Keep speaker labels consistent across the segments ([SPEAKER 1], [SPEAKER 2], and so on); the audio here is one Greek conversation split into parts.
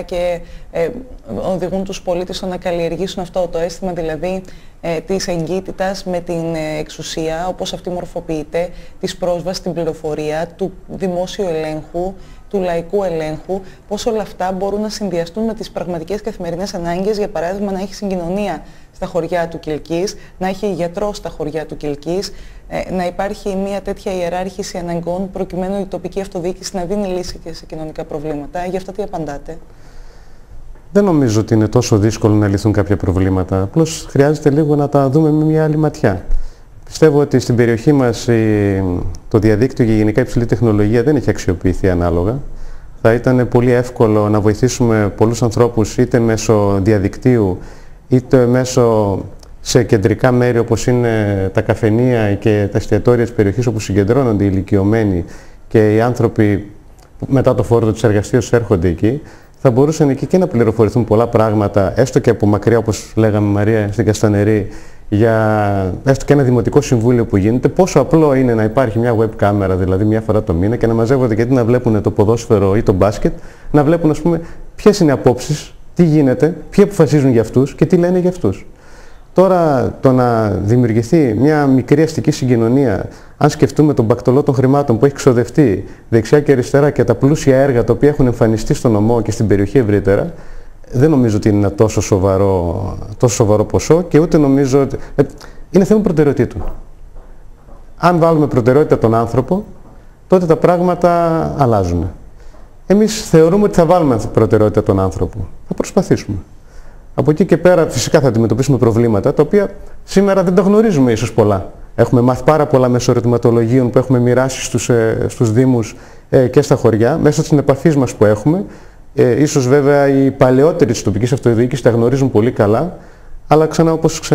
[SPEAKER 1] και οδηγούν τους πολίτες στο να καλλιεργήσουν αυτό το αίσθημα, δηλαδή της εγκύτητας με την εξουσία, όπως αυτή μορφοποιείται, της πρόσβασης στην πληροφορία, του δημόσιου ελέγχου, του λαϊκού ελέγχου, πώς όλα αυτά μπορούν να συνδυαστούν με τις πραγματικές καθημερινές ανάγκες, για παράδειγμα να έχει συγκοινωνία στα χωριά του Κιλκής, να έχει γιατρό στα χωριά του Κιλκής, να υπάρχει μια τέτοια ιεράρχηση αναγκών προκειμένου η τοπική αυτοδιοίκηση να δίνει λύση και σε κοινωνικά προβλήματα. Γι' αυτά τι απαντάτε?
[SPEAKER 2] Δεν νομίζω ότι είναι τόσο δύσκολο να λυθούν κάποια προβλήματα. Απλώς χρειάζεται λίγο να τα δούμε με μια άλλη ματιά. Πιστεύω ότι στην περιοχή μας το διαδίκτυο και γενικά η υψηλή τεχνολογία δεν έχει αξιοποιηθεί ανάλογα. Θα ήταν πολύ εύκολο να βοηθήσουμε πολλούς ανθρώπους είτε μέσω διαδικτύου είτε μέσω σε κεντρικά μέρη όπως είναι τα καφενεία και τα εστιατόρια της περιοχής, όπου συγκεντρώνονται οι ηλικιωμένοι και οι άνθρωποι που μετά το φόρτο της εργασίας τους έρχονται εκεί. Θα μπορούσαν εκεί και να πληροφορηθούν πολλά πράγματα, έστω και από μακριά, όπως λέγαμε Μαρία στην Καστανερή, για έστω και ένα δημοτικό συμβούλιο που γίνεται. Πόσο απλό είναι να υπάρχει μια web κάμερα, δηλαδή μια φορά το μήνα, και να μαζεύονται, γιατί να βλέπουν το ποδόσφαιρο ή το μπάσκετ, να βλέπουν, ας πούμε, ποιες είναι οι απόψεις, τι γίνεται, ποιοι αποφασίζουν για αυτούς και τι λένε για αυτούς. Τώρα, το να δημιουργηθεί μια μικρή αστική συγκοινωνία, αν σκεφτούμε τον μπακτολό των χρημάτων που έχει ξοδευτεί δεξιά και αριστερά και τα πλούσια έργα τα οποία έχουν εμφανιστεί στον νομό και στην περιοχή ευρύτερα, δεν νομίζω ότι είναι ένα τόσο σοβαρό ποσό, και ούτε νομίζω ότι... είναι θέμα προτεραιοτήτων. Αν βάλουμε προτεραιότητα τον άνθρωπο, τότε τα πράγματα αλλάζουν. Εμείς θεωρούμε ότι θα βάλουμε προτεραιότητα τον άνθρωπο. Θα προσπαθήσουμε. Από εκεί και πέρα φυσικά θα αντιμετωπίσουμε προβλήματα, τα οποία σήμερα δεν τα γνωρίζουμε ίσως πολλά. Έχουμε μάθει πάρα πολλά μέσω ερωτηματολογίων που έχουμε μοιράσει στους δήμους και στα χωριά, μέσω της επαφής μας που έχουμε. Ίσως βέβαια οι παλαιότεροι της τοπικής αυτοδιοίκησης τα γνωρίζουν πολύ καλά, αλλά ξανά, όπως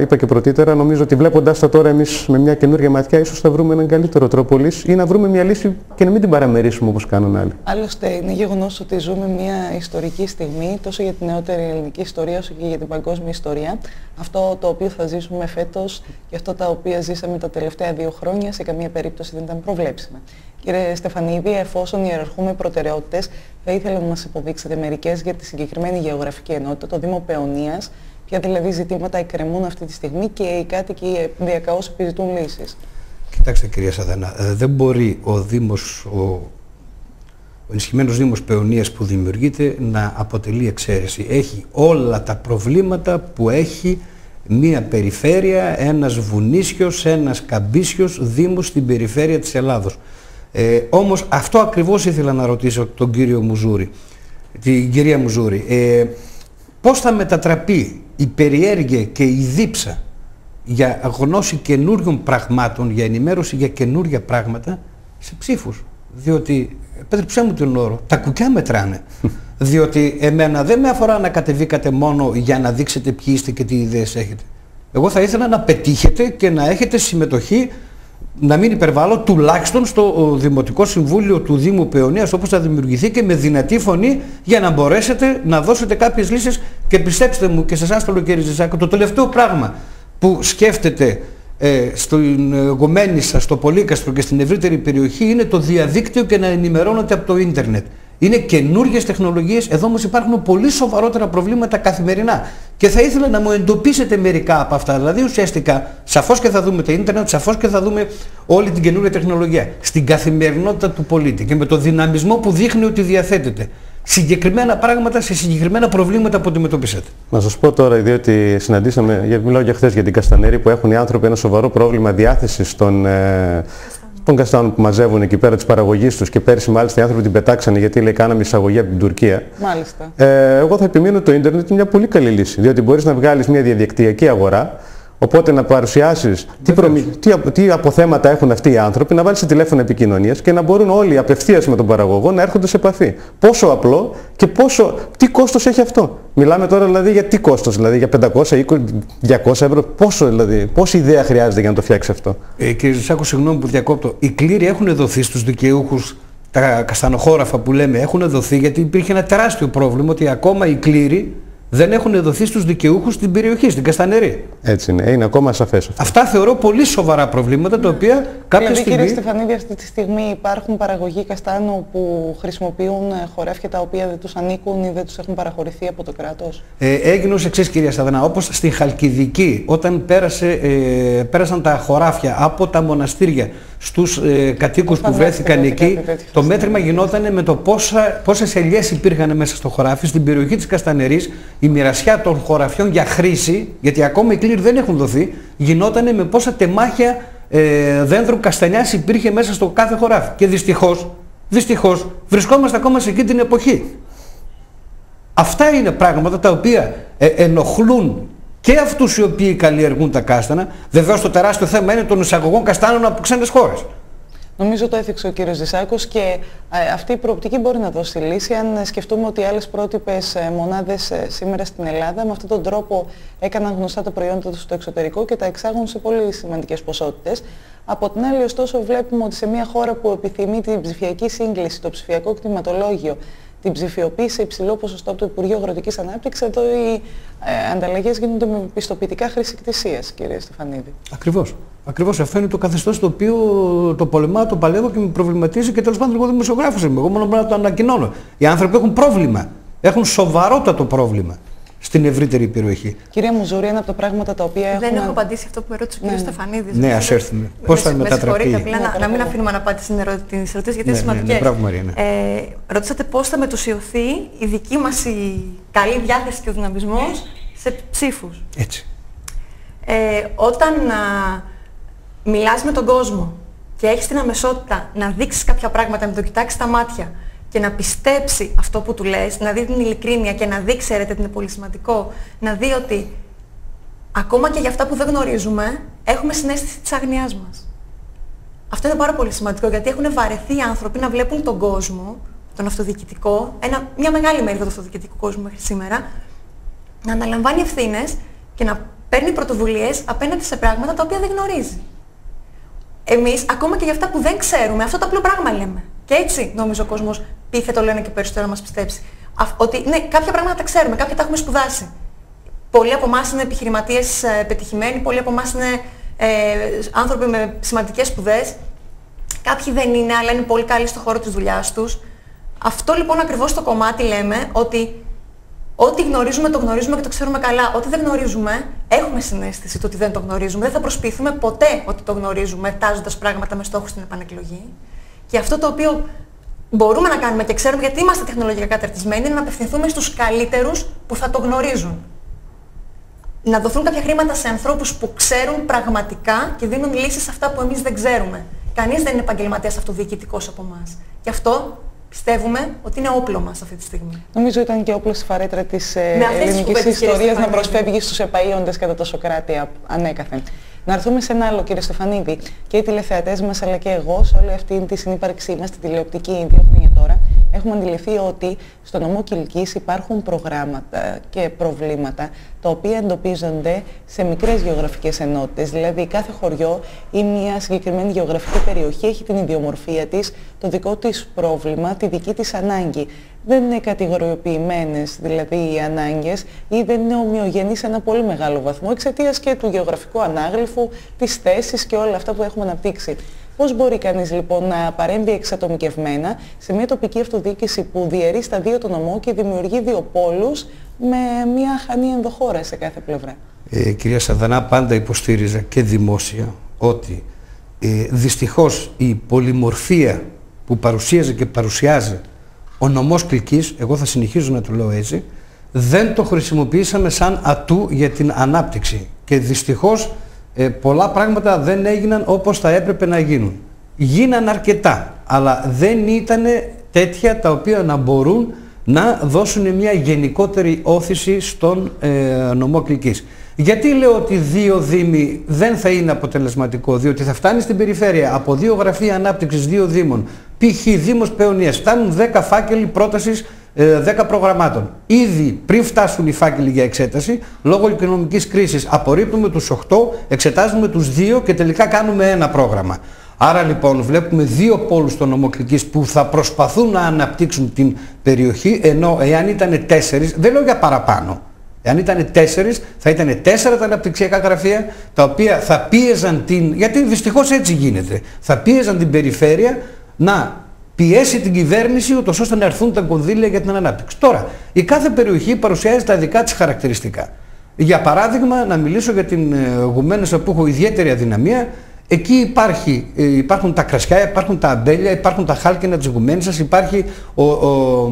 [SPEAKER 2] είπα και πρωτήτερα, νομίζω ότι βλέποντας τα τώρα εμείς με μια καινούργια ματιά, ίσως θα βρούμε έναν καλύτερο τρόπο λύση ή να βρούμε μια λύση και να μην την παραμερίσουμε όπως κάνουν άλλοι.
[SPEAKER 1] Άλλωστε, είναι γεγονός ότι ζούμε μια ιστορική στιγμή, τόσο για την νεότερη ελληνική ιστορία όσο και για την παγκόσμια ιστορία. Αυτό το οποίο θα ζήσουμε φέτος και αυτό τα οποία ζήσαμε τα τελευταία 2 χρόνια σε καμία περίπτωση δεν ήταν προβλέψιμα. Κύριε Στεφανίδη, εφόσον ιεραρχούμε προτεραιότητες, θα ήθελα να μας υποδείξετε μερικές για τη συγκεκριμένη γεωγραφική ενότητα, το Δήμο Παιωνίας. Ποια δηλαδή ζητήματα εκκρεμούν αυτή τη στιγμή και οι κάτοικοι διακαώς επιζητούν λύσεις?
[SPEAKER 3] Κοιτάξτε, κυρία Σαδένα, δεν μπορεί ο ενισχυμένος Δήμος Παιωνίας που δημιουργείται να αποτελεί εξαίρεση. Έχει όλα τα προβλήματα που έχει μία περιφέρεια, ένας βουνίσιος, ένας καμπίσιος δήμος στην περιφέρεια της Ελλάδος. Όμως αυτό ακριβώς ήθελα να ρωτήσω τον κύριο Μουζούρη, την κυρία Μουζούρη. Πώς θα μετατραπεί η περιέργεια και η δίψα για γνώση καινούριων πραγμάτων, για ενημέρωση για καινούρια πράγματα, σε ψήφους? Διότι, επέτρεψέ μου τον όρο, τα κουκιά μετράνε. Διότι εμένα δεν με αφορά να κατεβήκατε μόνο για να δείξετε ποιοι είστε και τι ιδέες έχετε. Εγώ θα ήθελα να πετύχετε και να έχετε συμμετοχή, να μην υπερβάλλω, τουλάχιστον στο Δημοτικό Συμβούλιο του Δήμου Παιωνίας, όπως θα δημιουργηθεί, και με δυνατή φωνή, για να μπορέσετε να δώσετε κάποιες λύσεις. Και πιστέψτε μου, και σε εσάς το λέω, κύριε Ζησάκο, το τελευταίο πράγμα που σκέφτεται στην Γομένη σας, στο Πολύκαστρο και στην ευρύτερη περιοχή είναι το διαδίκτυο και να ενημερώνεται από το ίντερνετ. Είναι καινούργιες τεχνολογίες, εδώ όμως υπάρχουν πολύ σοβαρότερα προβλήματα καθημερινά. Και θα ήθελα να μου εντοπίσετε μερικά από αυτά. Δηλαδή, ουσιαστικά, σαφώς και θα δούμε το ίντερνετ, σαφώς και θα δούμε όλη την καινούργια τεχνολογία στην καθημερινότητα του πολίτη και με το δυναμισμό που δείχνει ότι διαθέτεται. Συγκεκριμένα πράγματα σε συγκεκριμένα προβλήματα που αντιμετωπίσατε.
[SPEAKER 2] Να σας πω τώρα, διότι συναντήσαμε, μιλάω για χθες για την Καστανέρη, που έχουν οι άνθρωποι ένα σοβαρό πρόβλημα διάθεσης των καστάνων που μαζεύουν εκεί πέρα, της παραγωγής τους, και πέρσι μάλιστα οι άνθρωποι την πετάξανε γιατί λέει κάναμε εισαγωγή από την Τουρκία. Μάλιστα. Εγώ θα επιμείνω ότι το ίντερνετ είναι μια πολύ καλή λύση, διότι μπορείς να βγάλεις μια διαδικτυακή αγορά, οπότε να παρουσιάσεις τι αποθέματα έχουν αυτοί οι άνθρωποι, να βάλεις σε τηλέφωνο επικοινωνίας και να μπορούν όλοι απευθείας με τον παραγωγό να έρχονται σε επαφή. Πόσο απλό και τι κόστος έχει αυτό? Μιλάμε τώρα δηλαδή για τι κόστος, δηλαδή για 500 ή 200 ευρώ, πόση ιδέα χρειάζεται για να το φτιάξει αυτό?
[SPEAKER 3] Κύριε Ζησάκο, συγγνώμη που διακόπτω. Οι κλήροι έχουν δοθεί στους δικαιούχους, τα καστανοχώραφα που λέμε έχουν δοθεί, γιατί υπήρχε ένα τεράστιο πρόβλημα ότι ακόμα οι κλήροι δεν έχουν δοθεί στους δικαιούχους στην περιοχή, στην Καστανερή.
[SPEAKER 2] Έτσι είναι ακόμα σαφές αυτό.
[SPEAKER 3] Αυτά θεωρώ πολύ σοβαρά προβλήματα τα οποία κάποια στιγμή...
[SPEAKER 1] Κύριε Στεφανίδη, αυτή τη στιγμή υπάρχουν παραγωγοί καστάνου που χρησιμοποιούν χωράφια τα οποία δεν τους ανήκουν ή δεν τους έχουν παραχωρηθεί από το κράτος.
[SPEAKER 3] Έγινε ως εξής, κυρία Σαδανά, όπως στην Χαλκιδική, όταν πέρασαν τα χωράφια από τα μοναστήρια στους κατοίκους που βρέθηκαν εκεί, το μέτρημα γινόταν με το πόσες ελιές υπήρχαν μέσα στο χωράφι. Στην περιοχή της Καστανερής η μοιρασιά των χωραφιών για χρήση, γιατί ακόμα οι κλήροι δεν έχουν δοθεί, γινόταν με πόσα τεμάχια δένδρου καστανιάς υπήρχε μέσα στο κάθε χωράφι. Και δυστυχώς βρισκόμαστε ακόμα σε εκείνη την εποχή. Αυτά είναι πράγματα τα οποία ενοχλούν και αυτούς οι οποίοι καλλιεργούν τα κάστανα. Βεβαίως το τεράστιο θέμα είναι των εισαγωγών καστάνων από ξένες χώρες.
[SPEAKER 1] Νομίζω το έθιξε ο κύριος Ζησάκος και αυτή η προοπτική μπορεί να δώσει λύση αν σκεφτούμε ότι άλλες πρότυπες μονάδες σήμερα στην Ελλάδα με αυτόν τον τρόπο έκαναν γνωστά τα προϊόντα τους στο εξωτερικό και τα εξάγουν σε πολύ σημαντικές ποσότητες. Από την άλλη, ωστόσο, βλέπουμε ότι σε μια χώρα που επιθυμεί την ψηφιακή σύγκληση, το ψηφιακό κτηματολόγιο, την ψηφιοποίηση σε υψηλό ποσοστό από το Υπουργείο Αγροτικής Ανάπτυξης, εδώ οι ανταλλαγές γίνονται με πιστοποιητικά χρησικτησίας, κύριε Στεφανίδη.
[SPEAKER 3] Ακριβώς. Αυτό είναι το καθεστώς το οποίο το πολεμάω, το παλεύω και με προβληματίζει και τέλος πάντων εγώ δημοσιογράφος είμαι. Εγώ μόνο πρέπει να το ανακοινώνω. Οι άνθρωποι έχουν πρόβλημα. Έχουν σοβαρότατο πρόβλημα στην ευρύτερη περιοχή.
[SPEAKER 1] Κυρία Μουζούρη, ένα από τα πράγματα τα οποία
[SPEAKER 4] δεν έχω απαντήσει αυτό που με ρώτησε ο κύριος Στεφανίδης.
[SPEAKER 3] Ναι, ας έρθουμε. Πώς θα μετατραπεί.
[SPEAKER 4] Με συγχωρείτε, απλά να μην αφήνουμε να πάτε στις ερωτήσεις γιατί είναι σημαντικές. Ρωτήσατε πώς θα μετουσιωθεί η δική μας η καλή διάθεση και ο δυναμισμός σε ψήφους.
[SPEAKER 3] Έτσι.
[SPEAKER 4] Όταν μιλάς με τον κόσμο και έχεις την αμεσότητα να δείξεις κάποια πράγματα, να το κοιτάξεις στα μάτια και να πιστέψει αυτό που του λες, να δει την ειλικρίνεια και να δει, ξέρετε, είναι πολύ σημαντικό, να δει ότι ακόμα και για αυτά που δεν γνωρίζουμε, έχουμε συναίσθηση της αγνοιάς μας. Αυτό είναι πάρα πολύ σημαντικό, γιατί έχουν βαρεθεί οι άνθρωποι να βλέπουν τον κόσμο, τον αυτοδιοικητικό, μια μεγάλη μερίδα του αυτοδιοικητικού κόσμου μέχρι σήμερα, να αναλαμβάνει ευθύνες και να παίρνει πρωτοβουλίες απέναντι σε πράγματα τα οποία δεν γνωρίζει. Εμείς, ακόμα και για αυτά που δεν ξέρουμε, αυτό το απλό πράγμα λέμε. Και έτσι νομίζω ο κόσμος πείθετο λένε και περισσότερο να μας πιστέψει. Ότι ναι, κάποια πράγματα τα ξέρουμε, κάποια τα έχουμε σπουδάσει. Πολλοί από εμάς είναι επιχειρηματίες πετυχημένοι, πολλοί από εμάς είναι άνθρωποι με σημαντικές σπουδές. Κάποιοι δεν είναι, αλλά είναι πολύ καλοί στον χώρο της δουλειάς τους. Αυτό λοιπόν ακριβώς το κομμάτι λέμε ότι ό,τι γνωρίζουμε το γνωρίζουμε και το ξέρουμε καλά. Ό,τι δεν γνωρίζουμε, έχουμε συναίσθηση του ότι δεν το γνωρίζουμε. Δεν θα προσποιηθούμε ποτέ ότι το γνωρίζουμε, τάζοντας πράγματα με στόχο στην επανεκλογή. Και αυτό το οποίο μπορούμε να κάνουμε και ξέρουμε, γιατί είμαστε τεχνολογικά καταρτισμένοι, είναι να απευθυνθούμε στους καλύτερους που θα το γνωρίζουν. Να δοθούν κάποια χρήματα σε ανθρώπους που ξέρουν πραγματικά και δίνουν λύσεις σε αυτά που εμείς δεν ξέρουμε. Κανείς δεν είναι επαγγελματίας αυτοδιοικητικός από εμάς. Γι' αυτό πιστεύουμε ότι είναι όπλο μας αυτή τη στιγμή.
[SPEAKER 1] Νομίζω ήταν και όπλο στη φαρέτρα της ελληνικής ιστορίας να προσφεύγει στους επαΐοντες κατά το Σωκράτη ανέκαθεν. Να έρθουμε σε ένα άλλο, κύριε Στεφανίδη, και οι τηλεθεατές μας αλλά και εγώ, σε όλη αυτή τη συνύπαρξή μας, την τηλεοπτική 2 χρόνια τώρα, έχουμε αντιληφθεί ότι στο νομό Κιλκής υπάρχουν προγράμματα και προβλήματα τα οποία εντοπίζονται σε μικρές γεωγραφικές ενότητες. Δηλαδή κάθε χωριό ή μια συγκεκριμένη γεωγραφική περιοχή έχει την ιδιομορφία της, το δικό της πρόβλημα, τη δική της ανάγκη. Δεν είναι κατηγοριοποιημένες δηλαδή οι ανάγκες ή δεν είναι ομοιογενείς σε ένα πολύ μεγάλο βαθμό εξαιτίας και του γεωγραφικού ανάγλυφου, της θέσης και όλα αυτά που έχουμε αναπτύξει. Πώς μπορεί κανείς λοιπόν να παρέμβει εξατομικευμένα σε μια τοπική αυτοδιοίκηση που διαιρεί στα 2 το νομό και δημιουργεί 2 πόλους με μια χανή ενδοχώρα σε κάθε πλευρά?
[SPEAKER 3] Κυρία Σαδανά, πάντα υποστήριζα και δημόσια ότι δυστυχώς η πολυμορφία που παρουσίαζε και παρουσιάζει ο νομός Κιλκής, εγώ θα συνεχίζω να το λέω έτσι, δεν το χρησιμοποιήσαμε σαν ατού για την ανάπτυξη. Και δυστυχώς πολλά πράγματα δεν έγιναν όπως θα έπρεπε να γίνουν. Γίναν αρκετά, αλλά δεν ήταν τέτοια τα οποία να μπορούν να δώσουν μια γενικότερη όθηση στον νομό Κιλκής. Γιατί λέω ότι 2 δήμοι δεν θα είναι αποτελεσματικό? Διότι θα φτάνει στην περιφέρεια από 2 γραφεία ανάπτυξης 2 δήμων, π.χ. Δήμος Παιωνίας, φτάνουν 10 φάκελοι πρότασης 10 προγραμμάτων. Ήδη πριν φτάσουν οι φάκελοι για εξέταση, λόγω οικονομικής κρίσης απορρίπτουμε τους 8, εξετάζουμε τους 2 και τελικά κάνουμε ένα πρόγραμμα. Άρα λοιπόν βλέπουμε 2 πόλους στο νομό Κιλκής που θα προσπαθούν να αναπτύξουν την περιοχή, ενώ εάν ήταν 4, δεν λέω για παραπάνω, Εάν ήταν 4, θα ήταν 4 τα αναπτυξιακά γραφεία, τα οποία θα πίεζαν γιατί δυστυχώς έτσι γίνεται, θα πίεζαν την περιφέρεια να πιέσει την κυβέρνηση ούτως ώστε να έρθουν τα κονδύλια για την ανάπτυξη. Τώρα, η κάθε περιοχή παρουσιάζει τα δικά της χαρακτηριστικά. Για παράδειγμα, να μιλήσω για την Γουμαίνεσσα που έχω ιδιαίτερη αδυναμία. Εκεί υπάρχουν τα κρασιά, υπάρχουν τα αμπέλια, υπάρχουν τα χάλκινα της Γουμαίνισσας, υπάρχει ο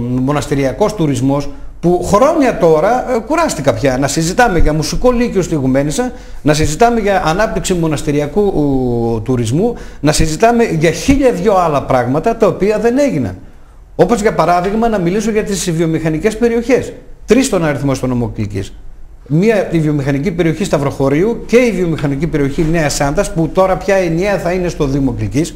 [SPEAKER 3] μοναστηριακός τουρισμός, που χρόνια τώρα κουράστηκα πια να συζητάμε για μουσικό λύκειο στη Γουμαίνισσα, να συζητάμε για ανάπτυξη μοναστηριακού τουρισμού, να συζητάμε για 1002 άλλα πράγματα τα οποία δεν έγιναν. Όπως για παράδειγμα να μιλήσω για τις βιομηχανικές περιοχές. 3 στον αριθμό στο νομό Κιλκής. Μία η βιομηχανική περιοχή Σταυροχωρίου και η βιομηχανική περιοχή Νέας Σάντας, που τώρα πια ενιαία θα είναι στο Δήμο Κιλκής,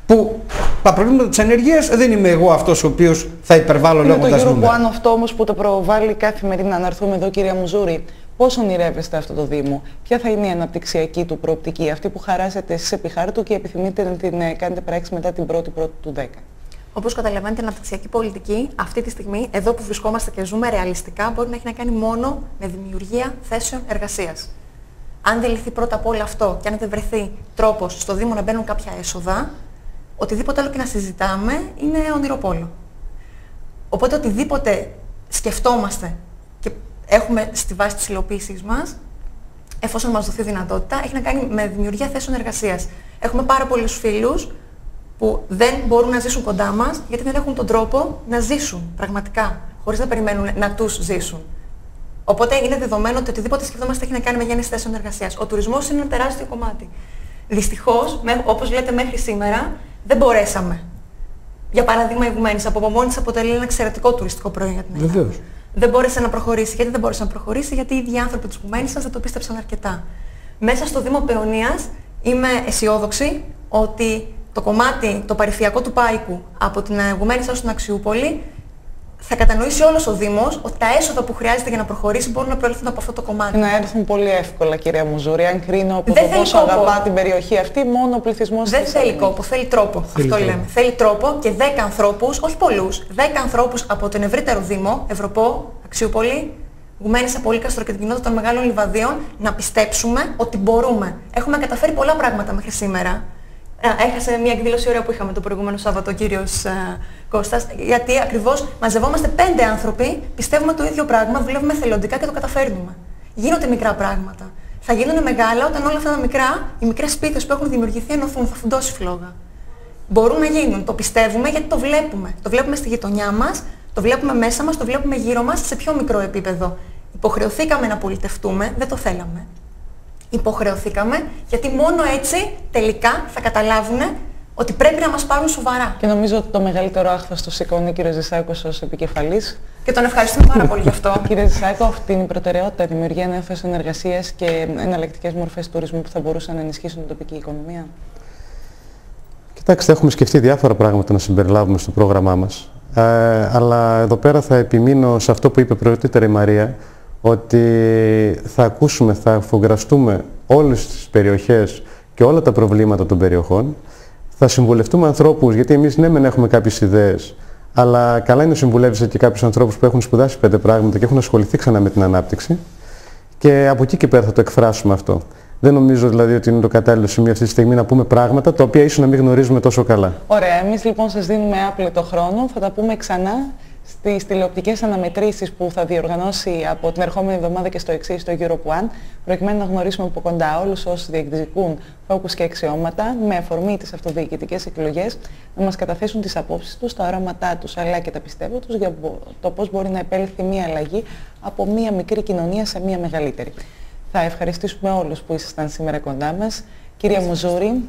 [SPEAKER 3] που τα προβλήματα της ανεργίας δεν είμαι εγώ αυτός ο οποίος θα υπερβάλλω λέγοντας νούμερα.
[SPEAKER 1] Είναι το Euro One αυτό όμως που το προβάλλει καθημερινά. Να έρθουμε εδώ, κυρία Μουζούρη. Πώς ονειρεύεστε αυτό το Δήμο, ποια θα είναι η αναπτυξιακή του προοπτική, αυτή που χαράσετε εσείς επί χάρτου και επιθυμείτε να την κάνετε πράξη μετά την 1η του 10?
[SPEAKER 4] Όπως καταλαβαίνετε, η αναπτυξιακή πολιτική αυτή τη στιγμή, εδώ που βρισκόμαστε και ζούμε ρεαλιστικά, μπορεί να έχει να κάνει μόνο με δημιουργία θέσεων εργασίας. Αν δεν λυθεί πρώτα απ' όλα αυτό και αν δεν βρεθεί τρόπος στο Δήμο να μπαίνουν κάποια έσοδα, οτιδήποτε άλλο και να συζητάμε είναι ονειροπόλο. Οπότε οτιδήποτε σκεφτόμαστε και έχουμε στη βάση της υλοποίησής μας, εφόσον μας δοθεί δυνατότητα, έχει να κάνει με δημιουργία θέσεων εργασίας. Έχουμε πάρα πολλούς φίλους που δεν μπορούν να ζήσουν κοντά μας γιατί δεν έχουν τον τρόπο να ζήσουν πραγματικά, χωρίς να περιμένουν να τους ζήσουν. Οπότε είναι δεδομένο ότι οτιδήποτε σκεφτόμαστε έχει να κάνει με γέννηση θέσεων εργασίας. Ο τουρισμός είναι ένα τεράστιο κομμάτι. Δυστυχώς, όπως λέτε, μέχρι σήμερα δεν μπορέσαμε. Για παράδειγμα, η Γουμαίνισσα από μόνη της αποτελεί ένα εξαιρετικό τουριστικό προϊόν για την Ελλάδα.
[SPEAKER 3] Βεβαίως.
[SPEAKER 4] Δεν μπόρεσε να προχωρήσει. Γιατί δεν μπόρεσε να προχωρήσει? Γιατί οι ίδιοι άνθρωποι της Γουμαίνισσας δεν το πίστεψαν αρκετά. Μέσα στο Δήμο Παιωνίας είμαι αισιόδοξη ότι το κομμάτι, το παρυφιακό του Πάικου από την Γουμαίνισσα ως την Αξιούπολη, θα κατανοήσει όλος ο Δήμος ότι τα έσοδα που χρειάζεται για να προχωρήσει μπορούν να προέλθουν από αυτό το κομμάτι.
[SPEAKER 1] Να έρθουν πολύ εύκολα, κυρία Μουζούρη. Αν κρίνω από το πόσο αγαπά την περιοχή αυτή, μόνο ο πληθυσμός.
[SPEAKER 4] Δεν θέλει κόπο, θέλει τρόπο. Αυτό λέμε. Θέλει τρόπο και 10 ανθρώπους, όχι πολλούς, 10 ανθρώπους από τον ευρύτερο Δήμο, Ευρωπό, Αξιούπολη, Γουμαίνισσα, Πολύκαστρο και την κοινότητα των μεγάλων λιβαδίων, να πιστέψουμε ότι μπορούμε. Έχουμε καταφέρει πολλά πράγματα μέχρι σήμερα. Έχασε μια εκδήλωση ωραία που είχαμε το προηγούμενο Σάββατο ο κύριος Κώστας, γιατί ακριβώς μαζευόμαστε 5 άνθρωποι, πιστεύουμε το ίδιο πράγμα, δουλεύουμε θελοντικά και το καταφέρνουμε. Γίνονται μικρά πράγματα. Θα γίνουν μεγάλα όταν όλα αυτά τα μικρά, οι μικρές σπίτες που έχουν δημιουργηθεί ενωθούν, θα φουντώσει φλόγα. Μπορούν να γίνουν, το πιστεύουμε γιατί το βλέπουμε. Το βλέπουμε στη γειτονιά μας, το βλέπουμε μέσα μας, το βλέπουμε γύρω μας σε πιο μικρό επίπεδο. Υποχρεωθήκαμε να πολιτευτούμε, δεν το θέλαμε. Υποχρεωθήκαμε γιατί μόνο έτσι τελικά θα καταλάβουν ότι πρέπει να μας πάρουν σοβαρά.
[SPEAKER 1] Και νομίζω ότι το μεγαλύτερο άχθος το σηκώνει ο κ. Ζησάκος ως επικεφαλής.
[SPEAKER 4] Και τον ευχαριστούμε πάρα πολύ γι' αυτό.
[SPEAKER 1] Κύριε Ζησάκο, αυτή είναι η προτεραιότητα, δημιουργία νέων θέσεων εργασίας και εναλλακτικές μορφές τουρισμού που θα μπορούσαν να ενισχύσουν την τοπική οικονομία.
[SPEAKER 2] Κοιτάξτε, έχουμε σκεφτεί διάφορα πράγματα να συμπεριλάβουμε στο πρόγραμμά μας. Αλλά εδώ πέρα θα επιμείνω σε αυτό που είπε πρωτήτερα η Μαρία, ότι θα ακούσουμε, θα αφογκραστούμε όλες τις περιοχές και όλα τα προβλήματα των περιοχών. Θα συμβουλευτούμε ανθρώπους, γιατί εμείς ναι μεν έχουμε κάποιες ιδέες, αλλά καλά είναι να συμβουλεύεσαι και κάποιους ανθρώπους που έχουν σπουδάσει 5 πράγματα και έχουν ασχοληθεί ξανά με την ανάπτυξη. Και από εκεί και πέρα θα το εκφράσουμε αυτό. Δεν νομίζω δηλαδή ότι είναι το κατάλληλο σημείο αυτή τη στιγμή να πούμε πράγματα τα οποία ίσως να μην γνωρίζουμε τόσο καλά.
[SPEAKER 1] Ωραία, εμείς λοιπόν σας δίνουμε άπλετο χρόνο, θα τα πούμε ξανά στις τηλεοπτικές αναμετρήσεις που θα διοργανώσει από την ερχόμενη εβδομάδα και στο εξής το Europe One, προκειμένου να γνωρίσουμε από κοντά όλους όσοι διεκδικούν φόκους και αξιώματα με αφορμή τις αυτοδιοικητικές εκλογές, να μας καταθέσουν τις απόψεις τους, τα οράματά τους αλλά και τα πιστεύω τους για το πώς μπορεί να επέλθει μια αλλαγή από μια μικρή κοινωνία σε μια μεγαλύτερη. Θα ευχαριστήσουμε όλους που ήσασταν σήμερα κοντά μας. Κυρία Μουζούρη.